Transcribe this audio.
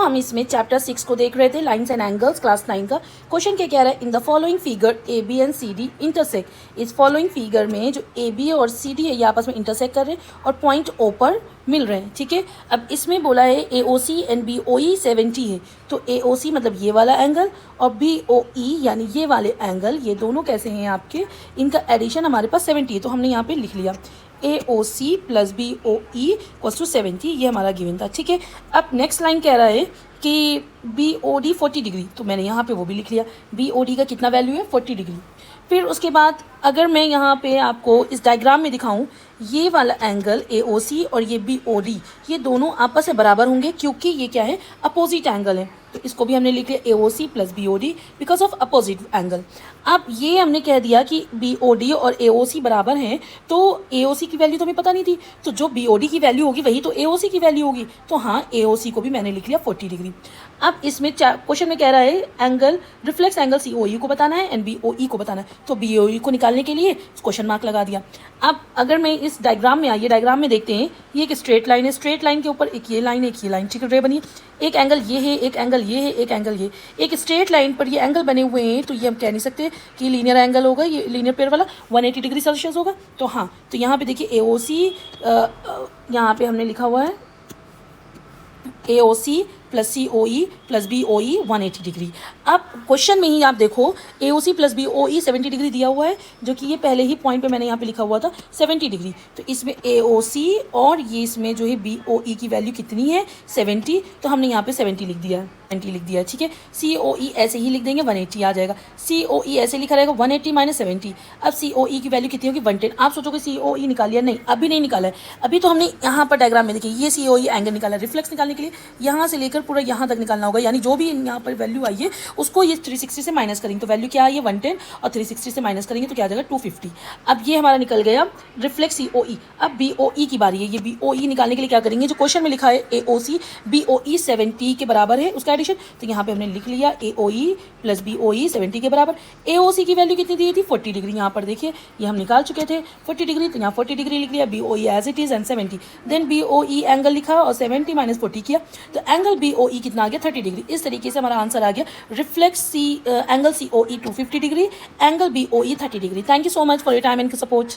हम इसमें चैप्टर 6 को देख रहे थे, लाइन्स एंड एंगल्स, क्लास 9 का। क्वेश्चन क्या कह रहा है, in the following figure A B and C D intersect. इस फॉलोइंग फिगर में जो ए बी और सी डी है ये आपस में इंटरसेक्ट कर रहे हैं और पॉइंट ओ पर मिल रहे हैं, ठीक है। अब इसमें बोला है ए O C and B O ई 70 है, तो ए ओ सी मतलब ये वाला एंगल और बी ओ ई यानी ये वाले एंगल, ये दोनों कैसे हैं आपके, इनका एडिशन हमारे पास 70 है, तो हमने यहाँ पे लिख लिया A O C plus B O E equals to 70, ये हमारा गिवन था, ठीक है। अब नेक्स्ट लाइन कह रहा है कि बी ओ डी 40 डिग्री, तो मैंने यहाँ पे वो भी लिख लिया, बी ओ डी का कितना वैल्यू है 40 डिग्री। फिर उसके बाद अगर मैं यहाँ पे आपको इस डायग्राम में दिखाऊं, ये वाला एंगल ए ओ सी और ये बी ओ डी ये दोनों आपस में बराबर होंगे क्योंकि ये क्या है, अपोजिट एंगल है, तो इसको भी हमने लिख लिया A O C plus B O D because of opposite angle. अब ये हमने कह दिया कि बी ओ डी और ए ओ सी बराबर हैं, तो ए ओ सी की वैल्यू तो हमें पता नहीं थी, तो जो बी ओ डी की वैल्यू होगी वही तो ए ओ सी की वैल्यू होगी, तो हाँ ए ओ सी को भी मैंने लिख लिया 40 डिग्री। अब इसमें क्वेश्चन में कह रहा है angle reflex angle C O ई को बताना है एंड बी ओ ई को बताना है, तो बी ओ ई को निकालने के लिए क्वेश्चन मार्क लगा दिया। अब अगर मैं इस डायग्राम में आइए, डायग्राम में देखते हैं, ये एक स्ट्रेट लाइन है, स्ट्रेट लाइन के ऊपर एक ये लाइन, एक ये लाइन, ठीक है, रे बनी, एक एंगल ये है, एक एंगल ये है, एक एंगल ये, एक स्ट्रेट लाइन पर ये एंगल बने हुए हैं, तो ये हम कह नहीं सकते कि लीनियर एंगल होगा, ये लीनियर पेयर वाला 180 डिग्री सेल्सियस होगा, तो हाँ, तो यहाँ पे देखिए ए ओ सी, यहाँ पे हमने लिखा हुआ है ए ओ सी प्लस सी O E plus B O ई 180 डिग्री। अब क्वेश्चन में ही आप देखो ए O C plus B O ई 70 डिग्री दिया हुआ है, जो कि ये पहले ही पॉइंट पे मैंने यहाँ पे लिखा हुआ था 70 डिग्री, तो इसमें ए ओ सी और ये इसमें जो है बी ओ ई की वैल्यू कितनी है 70, तो हमने यहाँ पे 70 लिख दिया, 70 लिख दिया, ठीक है। सी ओ ई ऐसे ही लिख देंगे 180 आ जाएगा, सी ओ ई ऐसे लिखा रहेगा 180 माइनस 70। अब सी ओ ई की वैल्यू कितनी होगी 110। आप सोचोगे सी ओ ई निकाल लिया, नहीं अभी नहीं निकाला है, अभी तो हमने यहाँ पर डायग्राम में देखिए ये सी ओ ई एंगल निकाला, रिफ्लेक्स निकालने के लिए यहाँ से लेकर पूरा यहाँ तक निकालना होगा, यानी जो भी यहाँ पर वैल्यू आई है उसको ये 360 से माइनस करेंगे, तो वैल्यू क्या आई है 110 और 360 से माइनस करेंगे तो क्या आ जाएगा 250। अब ये हमारा निकल गया रिफ्लेक्स सी ओ ई। अब बी ओ ई की बारी है, ये बी ओ ई निकालने के लिए क्या करेंगे, जो क्वेश्चन में लिखा है ए ओ सी बी ओ ई 70 के बराबर है उसका एडिशन, तो यहाँ पे हमने लिख लिया A O E plus B O ई 70 के बराबर। ए ओ सी की वैल्यू कितनी दी थी 40 डिग्री, यहाँ पर देखिए ये हम निकाल चुके थे 40 डिग्री, तो यहाँ 40 डिग्री लिख लिया, B O E as it is and 70, then B O E angle लिखा और 70 माइनस 40 किया, तो एंगल बी ओ ई कितना आ गया 30 डिग्री। इस तरीके से हमारा आंसर आ गया reflex C angle C O E 250 degree, angle B O E 30 degree. Thank you so much for your time and support.